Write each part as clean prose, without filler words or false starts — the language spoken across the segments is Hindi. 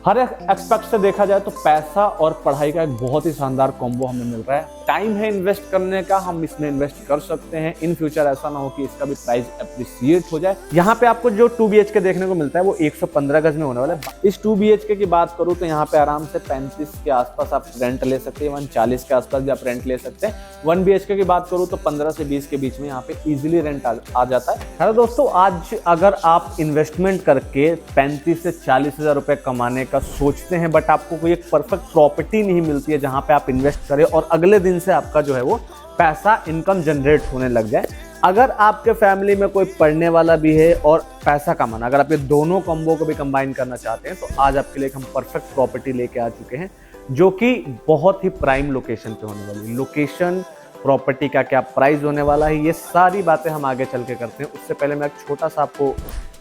हर एक एक्सपेक्ट से देखा जाए तो पैसा और पढ़ाई का एक बहुत ही शानदार कॉम्बो हमें मिल रहा है। टाइम है इन्वेस्ट करने का, हम इसमें इन्वेस्ट कर सकते हैं। इन फ्यूचर ऐसा ना हो कि इसका भी प्राइस अप्रिसिएट हो जाए। यहाँ पे आपको जो 2 BHK देखने को मिलता है वो 115 गज में होने वाला है। इस 2 BHK की बात करूँ तो यहाँ पे आराम से 35 के आसपास आप रेंट ले सकते हैं, 40 के आसपास भी आप रेंट ले सकते हैं। 1 BHK की बात करूँ तो 15 से 20 के बीच में यहाँ पे इजिली रेंट आ जाता है। हेलो दोस्तों, आज अगर आप इन्वेस्टमेंट करके 35 से 40 हजार रुपए कमाने का सोचते हैं बट आपको कोई एक परफेक्ट प्रॉपर्टी नहीं मिलती है जहां पे आप इन्वेस्ट करें और अगले दिन से आपका जो है वो पैसा इनकम जनरेट होने लग जाए। अगर आपके फैमिली में कोई पढ़ने वाला भी है और पैसा कमाना, अगर आप ये दोनों कॉम्बो को भी कंबाइन करना चाहते हैं तो आज आपके लिए हम परफेक्ट प्रॉपर्टी लेके आ चुके हैं जो कि बहुत ही प्राइम लोकेशन पे होने वाली है। लोकेशन, प्रॉपर्टी का क्या प्राइस होने वाला है, ये सारी बातें हम आगे चल के करते हैं। उससे पहले मैं एक छोटा सा आपको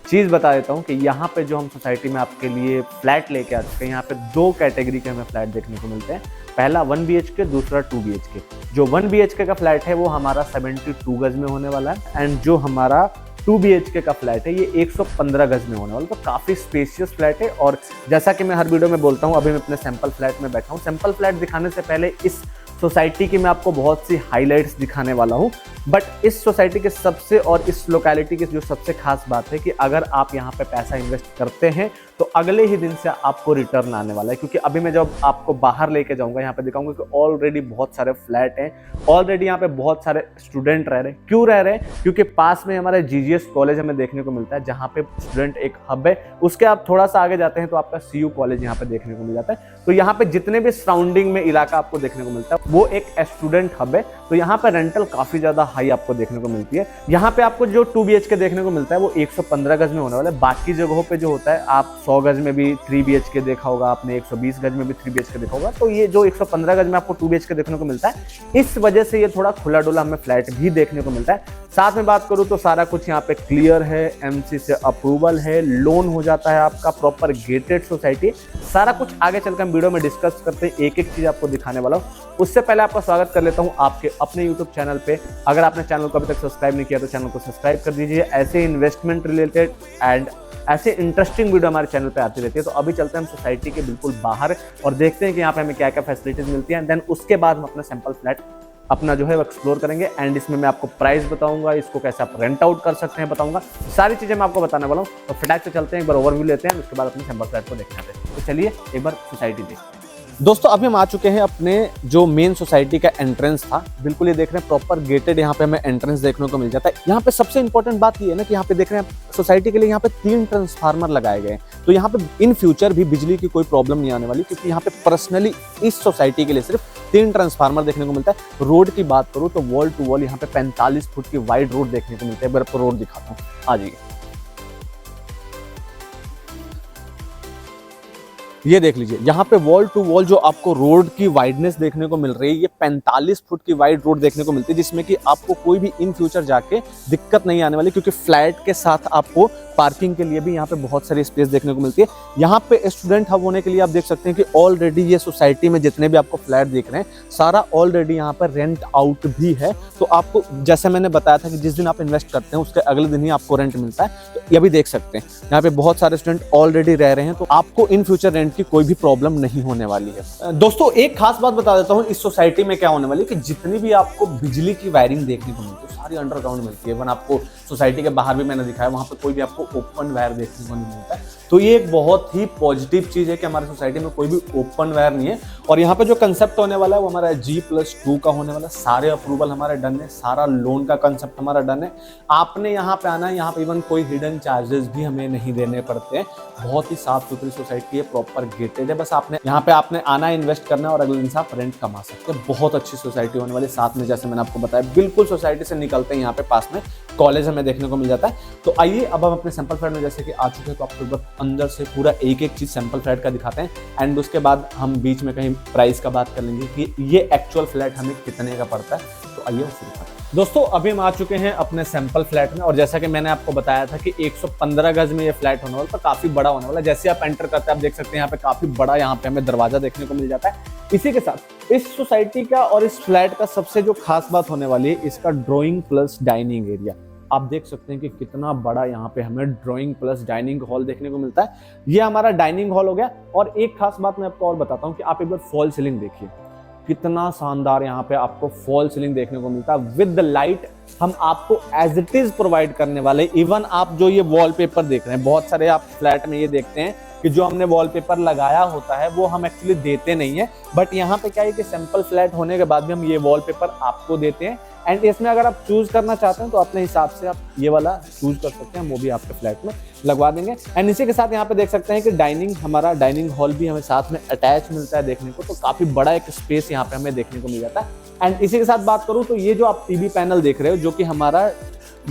चीज़ बता देता हूँ कि यहाँ पे जो हम सोसाइटी में आपके लिए फ्लैट लेके आ चुके हैं, यहाँ पे 2 कैटेगरी के हमें फ्लैट देखने को मिलते हैं। पहला 1 BHK, दूसरा 2 BHK। जो 1 BHK का फ्लैट है वो हमारा 72 गज में होने वाला है एंड जो हमारा 2 BHK का फ्लैट है ये 115 गज में होने वाला। तो काफ़ी स्पेशियस फ्लैट है और जैसा कि मैं हर वीडियो में बोलता हूँ, अभी मैं अपने सैंपल फ्लैट में बैठा हूँ। सैंपल फ्लैट दिखाने से पहले इस सोसाइटी की मैं आपको बहुत सी हाइलाइट्स दिखाने वाला हूँ। बट इस सोसाइटी के सबसे और इस लोकेलिटी की जो सबसे खास बात है कि अगर आप यहाँ पे पैसा इन्वेस्ट करते हैं तो अगले ही दिन से आपको रिटर्न आने वाला है। क्योंकि अभी मैं जब आपको बाहर लेके जाऊंगा यहाँ पे दिखाऊंगा कि ऑलरेडी बहुत सारे फ्लैट हैं, ऑलरेडी यहाँ पे बहुत सारे स्टूडेंट रह रहे हैं। क्यों रह रहे हैं? क्योंकि पास में हमारे GGS कॉलेज हमें देखने को मिलता है जहाँ पे स्टूडेंट एक हब है। उसके आप थोड़ा सा आगे जाते हैं तो आपका CU कॉलेज यहाँ पे देखने को मिल जाता है। तो यहाँ पे जितने भी सराउंडिंग में इलाका आपको देखने को मिलता है वो एक स्टूडेंट हब है। तो यहाँ पे रेंटल काफी ज्यादा हाई आपको देखने को मिलती है। यहाँ पे आपको जो 2 BHK देखने को मिलता है वो 115 गज में होने वाला है। बाकी जगहों पे जो होता है आप 100 गज में भी 3 BHK देखा होगा आपने, 120 गज में भी 3 BHK देखा होगा। तो ये जो 115 गज में आपको 2 BHK देखने को मिलता है, इस वजह से ये थोड़ा खुला डुला हमें फ्लैट भी देखने को मिलता है। साथ में बात करूं तो सारा कुछ यहाँ पे क्लियर है, MC से अप्रूवल है, लोन हो जाता है आपका, प्रॉपर गेटेड सोसाइटी। सारा कुछ आगे चलकर हम वीडियो में डिस्कस करते हैं, एक एक चीज आपको दिखाने वाला हूँ। उससे पहले आपका स्वागत कर लेता हूं आपके अपने YouTube चैनल पे। अगर आपने चैनल को अभी तक सब्सक्राइब नहीं किया तो चैनल को सब्सक्राइब कर दीजिए। ऐसे इन्वेस्टमेंट रिलेटेड एंड ऐसे इंटरेस्टिंग वीडियो हमारे चैनल पे आती रहती है। तो अभी चलते हैं हम सोसाइटी के बिल्कुल बाहर और देखते हैं कि यहाँ पे हमें क्या क्या फैसिलिटीज मिलती हैं। देन उसके बाद हम अपना सैंपल फ्लैट अपना जो है वो एक्सप्लोर करेंगे एंड इसमें मैं आपको प्राइस बताऊंगा, इसको कैसे आप रेंट आउट कर सकते हैं बताऊंगा। सारी चीजें मैं आपको बताने वाला हूँ। तो फटाक से चलते हैं, एक बार ओवरव्यू लेते हैं, उसके बाद अपने सैंपल फ्लैट को देखने आते हैं। तो चलिए एक बार सोसाइटी देखते हैं। दोस्तों अभी हम आ चुके हैं अपने जो मेन सोसाइटी का एंट्रेंस था। बिल्कुल ये देख रहे हैं प्रॉपर गेटेड यहाँ पे हमें एंट्रेंस देखने को मिल जाता है। यहाँ पे सबसे इंपॉर्टेंट बात ये है ना कि यहाँ पे देख रहे हैं सोसाइटी के लिए यहाँ पे 3 ट्रांसफार्मर लगाए गए हैं। तो यहाँ पे इन फ्यूचर भी बिजली की कोई प्रॉब्लम नहीं आने वाली, क्योंकि यहाँ पे पर्सनली इस सोसाइटी के लिए सिर्फ 3 ट्रांसफार्मर देखने को मिलता है। रोड की बात करूँ तो वॉल टू वॉल यहाँ पे 45 फुट की वाइड रोड देखने को मिलती है। मैं आपको रोड दिखाता हूँ, आ जाइए। ये देख लीजिए, यहाँ पे वॉल टू वॉल जो आपको रोड की वाइडनेस देखने को मिल रही है, ये 45 फुट की वाइड रोड देखने को मिलती है, जिसमें कि आपको कोई भी इन फ्यूचर जाके दिक्कत नहीं आने वाली, क्योंकि फ्लैट के साथ आपको पार्किंग के लिए भी यहाँ पे बहुत सारी स्पेस देखने को मिलती है। यहाँ पे स्टूडेंट हब होने के लिए आप देख सकते हैं कि ऑलरेडी ये सोसाइटी में जितने भी आपको फ्लैट दिख रहे हैं सारा ऑलरेडी यहाँ पर रेंट आउट भी है। तो आपको जैसे मैंने बताया था कि जिस दिन आप इन्वेस्ट करते हैं उसके अगले दिन ही आपको रेंट मिलता है। तो ये भी देख सकते हैं यहाँ पे बहुत सारे स्टूडेंट ऑलरेडी रह रहे हैं, तो आपको इन फ्यूचर रेंट की कोई भी प्रॉब्लम नहीं होने वाली है। दोस्तों एक खास बात बता देता हूँ इस सोसाइटी में क्या होने वाली है कि जितनी भी आपको बिजली की वायरिंग देखने को मिलती है सारी अंडरग्राउंड मिलती है। वन आपको सोसाइटी के बाहर भी मैंने दिखाया, वहां पे कोई भी आपको ओपन वायर देखने को नहीं मिलता है। तो ये एक बहुत ही पॉजिटिव चीज है कि हमारी सोसाइटी में कोई भी ओपन वायर नहीं है। और यहाँ पे जो कंसेप्ट होने वाला है वो हमारा G+2 का होने वाला है। सारे अप्रूवल हमारे डन है, सारा लोन का कंसेप्ट हमारा डन है। आपने यहाँ पे आना है, यहाँ पे इवन कोई हिडन चार्जेस भी हमें नहीं देने पड़ते हैं। बहुत ही साफ सुथरी सोसाइटी है, प्रॉपर गेटेड है। बस आपने यहाँ पे आपने आना है, इन्वेस्ट करना है और अगले दिन से आप रेंट कमा सकते हैं। बहुत अच्छी सोसाइटी होने वाली। साथ में जैसे मैंने आपको बताया बिल्कुल सोसाइटी से निकलते हैं यहाँ पे पास में कॉलेज हमें देखने को मिल जाता है। तो आइए अब हम अपने सैंपल फ्लैट में जैसे कि आ चुके हैं, तो आपको एक बार अंदर से पूरा एक एक चीज सैंपल फ्लैट का दिखाते हैं एंड उसके बाद हम बीच में कहीं प्राइस का बात कर लेंगे कि ये एक्चुअल फ्लैट हमें कितने का पड़ता है। तो आइए उसे दिखाते हैं। दोस्तों अभी हम आ चुके हैं अपने सैंपल फ्लैट में और जैसा कि मैंने आपको बताया था कि 115 गज में ये फ्लैट होने वाला, तो काफी बड़ा होने वाला। जैसे आप एंटर करते हैं आप देख सकते हैं यहाँ पे काफी बड़ा यहाँ पे हमें दरवाजा देखने को मिल जाता है। इसी के साथ इस सोसाइटी का और इस फ्लैट का सबसे जो खास बात होने वाली है इसका ड्राइंग प्लस डाइनिंग एरिया। आप देख सकते हैं कि कितना बड़ा यहाँ पे हमें ड्राइंग प्लस डाइनिंग हॉल देखने को मिलता है। ये हमारा डाइनिंग हॉल हो गया। और एक खास बात मैं आपको और बताता हूँ कि आप एक बार फॉल सीलिंग देखिए, कितना शानदार यहाँ पे आपको फॉल सीलिंग देखने को मिलता है विद द लाइट। हम आपको एज इट इज प्रोवाइड करने वाले। इवन आप जो ये वॉलपेपर देख रहे हैं, बहुत सारे आप फ्लैट में ये देखते हैं कि जो हमने वॉलपेपर लगाया होता है वो हम एक्चुअली देते नहीं है, बट यहाँ पे क्या है कि सिंपल फ्लैट होने के बाद भी हम ये वॉलपेपर आपको देते हैं। एंड इसमें अगर आप चूज करना चाहते हैं तो अपने हिसाब से आप ये वाला चूज कर सकते हैं, वो भी आपके फ्लैट में लगवा देंगे। एंड इसी के साथ यहाँ पे देख सकते हैं कि हमारा डाइनिंग हॉल भी हमें साथ में अटैच मिलता है देखने को, तो काफी बड़ा एक स्पेस यहाँ पे हमें देखने को मिल जाता है। एंड इसी के साथ बात करूँ तो ये जो आप टीवी पैनल देख रहे हो, जो कि हमारा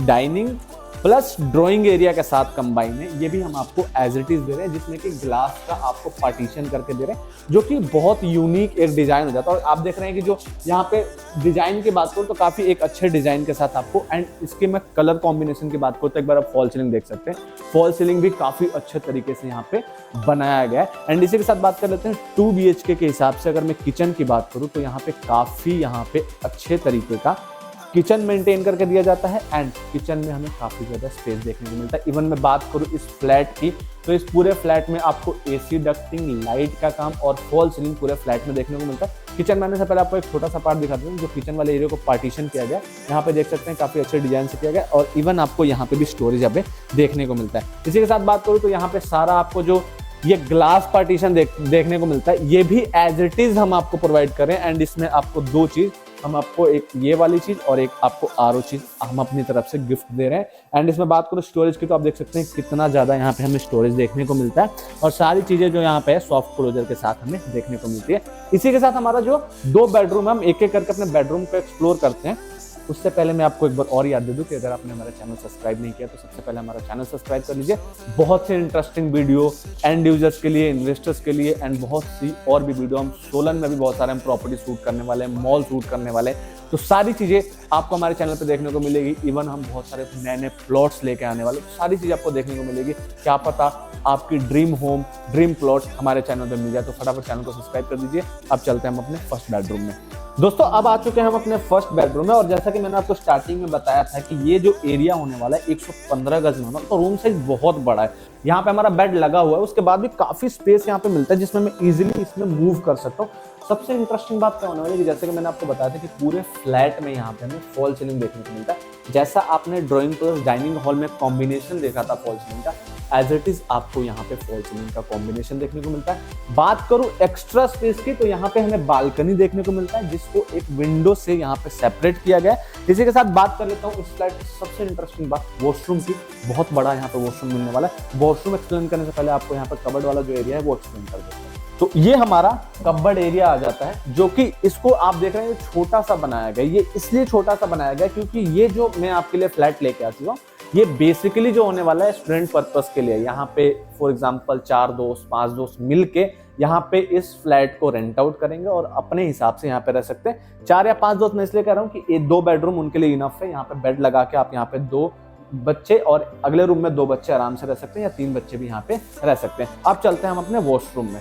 डाइनिंग प्लस ड्राइंग एरिया के साथ कंबाइन है, ये भी हम आपको एज इट इज दे रहे हैं, जिसमें कि ग्लास का आपको पार्टीशन करके दे रहे हैं, जो कि बहुत यूनिक एक डिजाइन हो जाता है। और आप देख रहे हैं कि जो यहाँ पे डिजाइन की बात करूँ तो काफी एक अच्छे डिजाइन के साथ आपको, एंड इसके मैं कलर कॉम्बिनेशन की बात करूँ तो एक बार आप फॉल सीलिंग देख सकते हैं, फॉल सीलिंग भी काफी अच्छे तरीके से यहाँ पे बनाया गया है। एंड इसी के साथ बात कर लेते हैं 2 BHK के हिसाब से अगर मैं किचन की बात करूँ तो यहाँ पे काफी यहाँ पे अच्छे तरीके का किचन मेंटेन करके दिया जाता है। एंड किचन में हमें काफी ज्यादा स्पेस देखने को मिलता है। इवन मैं बात करूं इस फ्लैट की तो इस पूरे फ्लैट में आपको एसी डक्टिंग, लाइट का काम और फॉल सीलिंग पूरे फ्लैट में देखने को मिलता है। किचन में आने से पहले आपको एक छोटा सा पार्ट दिखाते हैं, जो किचन वाले एरिया को पार्टीशन किया गया। यहाँ पे देख सकते हैं काफी अच्छे डिजाइन से किया गया, और इवन आपको यहाँ पे भी स्टोरेज यहाँ पे देखने को मिलता है। इसी के साथ बात करूँ तो यहाँ पे सारा आपको जो ये ग्लास पार्टीशन देखने को मिलता है, ये भी एज इट इज हम आपको प्रोवाइड करें। एंड इसमें आपको 2 चीज, हम आपको एक ये वाली चीज और एक आपको आरओ चीज हम अपनी तरफ से गिफ्ट दे रहे हैं। एंड इसमें बात करो स्टोरेज की तो आप देख सकते हैं कितना ज्यादा यहाँ पे हमें स्टोरेज देखने को मिलता है, और सारी चीजें जो यहाँ पे है सॉफ्ट क्लोजर के साथ हमें देखने को मिलती है। इसी के साथ हमारा जो 2 बेडरूम है, हम एक एक करके अपने बेडरूम को एक्सप्लोर करते हैं। उससे पहले मैं आपको एक बार और याद दे दूं कि अगर आपने हमारा चैनल सब्सक्राइब नहीं किया तो सबसे पहले हमारा चैनल सब्सक्राइब कर लीजिए। बहुत से इंटरेस्टिंग वीडियो एंड यूजर्स के लिए, इन्वेस्टर्स के लिए, एंड बहुत सी और भी वीडियो, हम सोलन में भी बहुत सारे हम प्रॉपर्टी शूट करने वाले हैं, मॉल शूट करने वाले हैं, तो सारी चीजें आपको हमारे चैनल पे देखने को मिलेगी। इवन हम बहुत सारे नए नए प्लॉट्स लेके आने वाले, तो सारी चीजें आपको देखने को मिलेगी। क्या पता आपकी ड्रीम होम, ड्रीम प्लॉट हमारे चैनल पे मिल जाए, तो फटाफट चैनल को सब्सक्राइब कर दीजिए। अब चलते हैं हम अपने फर्स्ट बेडरूम में। दोस्तों अब आ चुके हैं हम अपने फर्स्ट बेडरूम में, और जैसा कि मैंने आपको स्टार्टिंग में बताया था कि ये जो एरिया होने वाला है 115 गज में होना, तो रूम साइज बहुत बड़ा है। यहाँ पे हमारा बेड लगा हुआ है, उसके बाद भी काफी स्पेस यहाँ पे मिलता है, जिसमें मैं इजीली इसमें मूव कर सकता हूँ। सबसे इंटरेस्टिंग बात क्या होने वाली है कि जैसे कि मैंने आपको बताया था कि पूरे फ्लैट में यहाँ पे हमें फॉल सीलिंग देखने को मिलता है। जैसा आपने ड्राइंग प्लस डाइनिंग हॉल में कॉम्बिनेशन देखा था फॉल सीलिंग का, एज इट इज आपको यहाँ पे फॉल सीलिंग का कॉम्बिनेशन देखने को मिलता है। बात करूं एक्स्ट्रा स्पेस की तो यहाँ पे हमें बालकनी देखने को मिलता है, जिसको एक विंडो से यहाँ पे सेपरेट किया गया है। इसी के साथ बात कर लेता हूँ इस फ्लैट की सबसे इंटरेस्टिंग बात वॉशरूम की। बहुत बड़ा यहाँ पे वॉशरूम मिलने वाला है। वॉशरूम एक्सप्लेन करने से पहले आपको यहाँ पे कबर्ड वाला जो एरिया है वो एक्सप्लेन कर देता हूँ। तो ये हमारा कबर्ड एरिया आ जाता है, जो कि इसको आप देख रहे हैं छोटा सा बनाया गया। ये इसलिए छोटा सा बनाया गया क्योंकि ये जो मैं आपके लिए फ्लैट लेके आती हूँ, ये बेसिकली जो होने वाला है स्टूडेंट पर्पस के लिए। यहाँ पे फॉर एग्जांपल 4 दोस्त 5 दोस्त मिलके यहाँ पे इस फ्लैट को रेंट आउट करेंगे और अपने हिसाब से यहाँ पे रह सकते हैं। 4 या 5 दोस्त मैं इसलिए कह रहा हूँ कि 2 बेडरूम उनके लिए इनफ है। यहाँ पे बेड लगा के आप यहाँ पे 2 बच्चे और अगले रूम में 2 बच्चे आराम से रह सकते हैं, या 3 बच्चे भी यहाँ पे रह सकते हैं। अब चलते हैं हम अपने वॉशरूम में।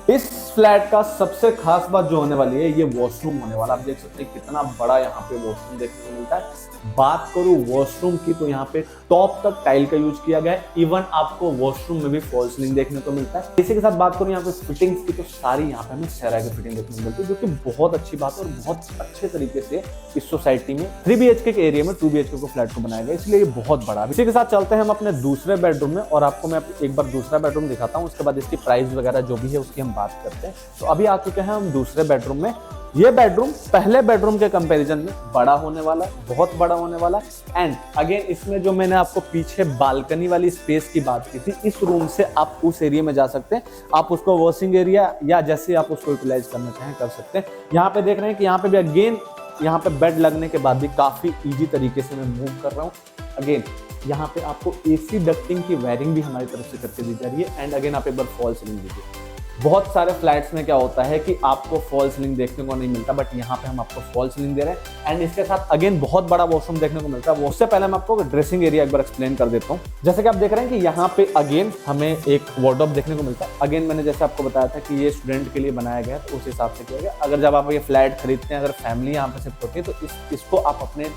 इस फ्लैट का सबसे खास बात जो होने वाली है, ये वॉशरूम होने वाला। आप देख सकते हैं कितना बड़ा यहाँ पे वॉशरूम देखने को मिलता है। बात करूं वॉशरूम की तो यहाँ पे टॉप तक टाइल का यूज किया गया है। इवन आपको वॉशरूम में भी फॉल सीलिंग देखने को मिलता है। इसी के साथ बात करूं यहाँ पे फिटिंग्स की तो सारी यहाँ पे हमें सेरा की फिटिंग देखने को मिलती है, जो कि बहुत अच्छी बात है और बहुत अच्छे तरीके से इस सोसाइटी में 3 BHK के एरिया में 2 BHK को फ्लैट को बनाया गया, इसलिए ये बहुत बड़ा है। इसी के साथ चलते हैं हम अपने दूसरे बेडरूम में, और आपको मैं एक बार दूसरा बेडरूम दिखाता हूँ, उसके बाद इसकी प्राइस वगैरह जो भी है उसकी हम बात करते हैं। तो अभी आ चुके हैं हम दूसरे बेडरूम में। ये बेडरूम पहले बेडरूम के कंपैरिजन में बड़ा होने वाला है, बहुत बड़ा होने वाला है। एंड अगेन इसमें जो मैंने आपको पीछे बालकनी वाली स्पेस की बात की थी, इस रूम से आप उस एरिया में जा सकते हैं। आप उसको वॉशिंग एरिया या जैसे आप उसको यूटिलाइज करना चाहें कर सकते हैं। यहाँ पे देख रहे हैं कि यहाँ पे भी अगेन यहाँ पे बेड लगने के बाद भी काफी ईजी तरीके से मैं मूव कर रहा हूँ। अगेन यहाँ पे आपको एसी डक्टिंग की वायरिंग भी हमारी तरफ से करके दी जा रही है। एंड अगेन आप एक बार फॉल सीलिंग दीजिए। बहुत सारे फ्लैट्स में क्या होता है कि आपको फॉल सीलिंग देखने को नहीं मिलता, बट यहाँ पे हम आपको फॉल सीलिंग दे रहे हैं। एंड इसके साथ अगेन बहुत बड़ा वॉशरूम देखने को मिलता है। उससे पहले मैं आपको ड्रेसिंग एरिया एक बार एक्सप्लेन कर देता हूँ। जैसे कि आप देख रहे हैं कि यहाँ पे अगेन हमें एक वार्डरोब देखने को मिलता है। अगेन मैंने जैसे आपको बताया था कि ये स्टूडेंट के लिए बनाया गया है, तो उस हिसाब से किया गया। अगर जब आप ये फ्लैट खरीदते हैं, अगर फैमिली यहाँ पे शिफ्ट होती है, तो इसको आप अपने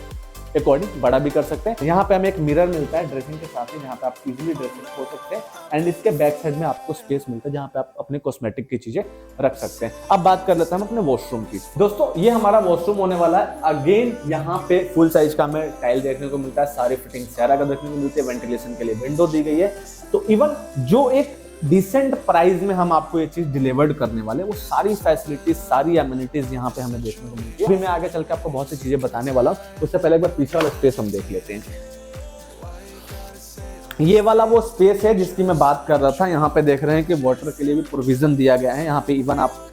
अकॉर्डिंग बड़ा भी कर सकते हैं। यहाँ पे हमें एक मिरर मिलता है ड्रेसिंग के साथ ही, जहाँ पे आप इजीली ड्रेसिंग हो सकते हैं। एंड इसके बैक साइड में आपको स्पेस मिलता है जहाँ पे आप अपने कॉस्मेटिक की चीजें रख सकते हैं। अब बात कर लेते हैं हम अपने वॉशरूम की। दोस्तों ये हमारा वॉशरूम होने वाला है। अगेन यहाँ पे फुल साइज का हमें टाइल देखने को मिलता है, सारी फिटिंग सारा का देखने को मिलती है, वेंटिलेशन के लिए विंडो दी गई है। तो इवन जो एक डिसेंट प्राइस में हम आपको ये चीज डिलीवर्ड करने वाले, वो सारी फैसिलिटीज, सारी एमिनिटीज यहाँ पे हमें देखने को मिलती है। अभी मैं आगे चल के आपको बहुत सी चीजें बताने वाला हूँ, उससे पहले एक बार पीछे वाला स्पेस हम देख लेते हैं। ये वाला वो स्पेस है जिसकी मैं बात कर रहा था। यहाँ पे देख रहे हैं कि वाटर के लिए भी प्रोविजन दिया गया है। यहाँ पे इवन आप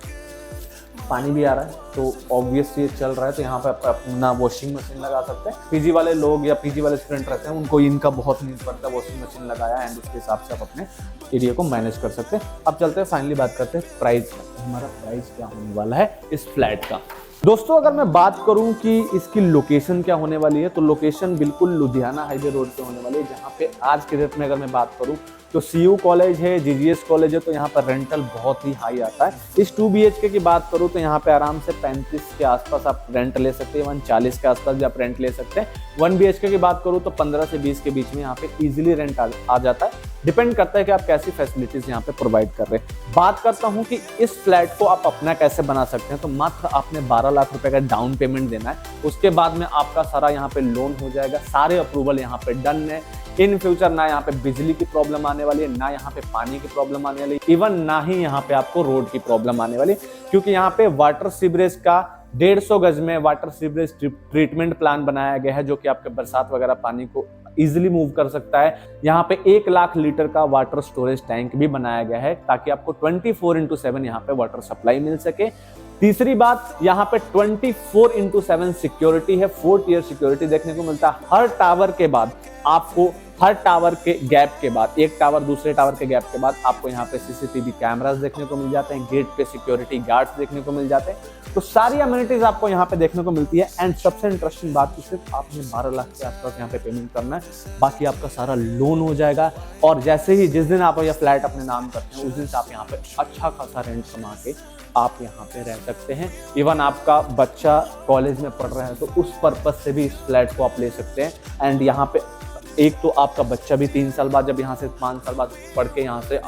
पानी भी आ रहा है, तो ऑब्वियसली चल रहा है, तो यहाँ पे आप अपना वॉशिंग मशीन लगा सकते हैं। पीजी वाले लोग या पीजी वाले स्टूडेंट रहते हैं, उनको इनका बहुत नीड पड़ता है, वॉशिंग मशीन लगाया एंड उसके हिसाब से आप अपने एरिया को मैनेज कर सकते हैं। अब चलते हैं फाइनली बात करते हैं प्राइस का। हमारा प्राइस क्या होने वाला है इस फ्लैट का। दोस्तों अगर मैं बात करूं कि इसकी लोकेशन क्या होने वाली है, तो लोकेशन बिल्कुल लुधियाना हाईवे रोड पे होने वाली है, जहां पे आज के डेट में अगर मैं बात करूं तो CU कॉलेज है, GGS कॉलेज है, तो यहाँ पर रेंटल बहुत ही हाई आता है। इस 2 BHK की बात करूँ तो यहाँ पे आराम से 35 के आसपास आप रेंट ले सकते हैं, 40 के आसपास भी आप रेंट ले सकते हैं। 1 BHK की बात करूँ तो 15 से 20 के बीच में यहाँ पे इजीली रेंट आ जाता है। डिपेंड करता है कि आप कैसी फैसिलिटीज यहाँ पे प्रोवाइड कर रहे हैं। बात करता हूँ कि इस फ्लैट को आप अपना कैसे बना सकते हैं, तो मात्र आपने 12 लाख रुपए का डाउन पेमेंट देना है। उसके बाद में आपका सारा यहाँ पे लोन हो जाएगा, सारे अप्रूवल यहाँ पे डन है। इन फ्यूचर ना यहाँ पे बिजली की प्रॉब्लम आने वाली है, ना यहाँ पे पानी की प्रॉब्लम आने वाली है, इवन ना ही यहाँ पे आपको रोड की प्रॉब्लम आने वाली है, क्योंकि यहाँ पे वाटर सीवरेज का 150 गज में वाटर सीवरेज ट्रीटमेंट प्लान बनाया गया है, जो कि आपके बरसात वगैरह पानी को इजिली मूव कर सकता है। यहाँ पे 1 लाख लीटर का वाटर स्टोरेज टैंक भी बनाया गया है, ताकि आपको 24/7 यहाँ पे वाटर सप्लाई मिल सके। तीसरी बात, यहाँ पे 24/7 सिक्योरिटी है, 4 टियर सिक्योरिटी देखने को मिलता है। हर टावर के बाद आपको, हर टावर के गैप के बाद, एक टावर दूसरे टावर के गैप के बाद आपको यहाँ पे CCTV कैमरास देखने को मिल जाते हैं, गेट पे सिक्योरिटी गार्ड्स देखने को मिल जाते हैं। तो सारी अमेनिटीज आपको यहाँ पे देखने को मिलती है। एंड सबसे इंटरेस्टिंग बात कि सिर्फ आपने 12 लाख के आसपास यहाँ पे पेमेंट करना है, बाकी आपका सारा लोन हो जाएगा। और जैसे ही जिस दिन आप यह फ्लैट अपने नाम करते हैं, उस दिन से आप यहाँ पे अच्छा खासा रेंट कमा के आप यहाँ पे रह सकते हैं। इवन आपका बच्चा कॉलेज में पढ़ रहा है, तो उस पर्पज से भी इस फ्लैट को आप ले सकते हैं। एंड यहाँ पे एक तो आपका बच्चा भी 3 साल बाद, जब यहाँ से 5 साल बाद पढ़ के यहाँ से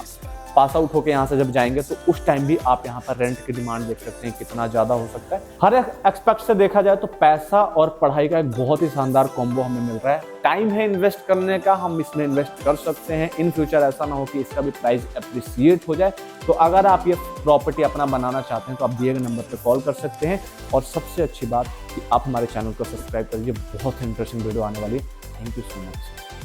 पास आउट होके यहाँ से जब जाएंगे, तो उस टाइम भी आप यहाँ पर रेंट की डिमांड देख सकते हैं कितना ज्यादा हो सकता है। हर एक एक्सपेक्ट से देखा जाए तो पैसा और पढ़ाई का एक बहुत ही शानदार कॉम्बो हमें मिल रहा है। टाइम है इन्वेस्ट करने का, हम इसमें इन्वेस्ट कर सकते हैं। इन फ्यूचर ऐसा ना हो कि इसका भी प्राइस एप्रिसिएट हो जाए। तो अगर आप ये प्रॉपर्टी अपना बनाना चाहते हैं, तो आप दिए गए नंबर पर कॉल कर सकते हैं। और सबसे अच्छी बात कि आप हमारे चैनल को सब्सक्राइब करिए, बहुत इंटरेस्टिंग वीडियो आने वाली है। Thank you so much.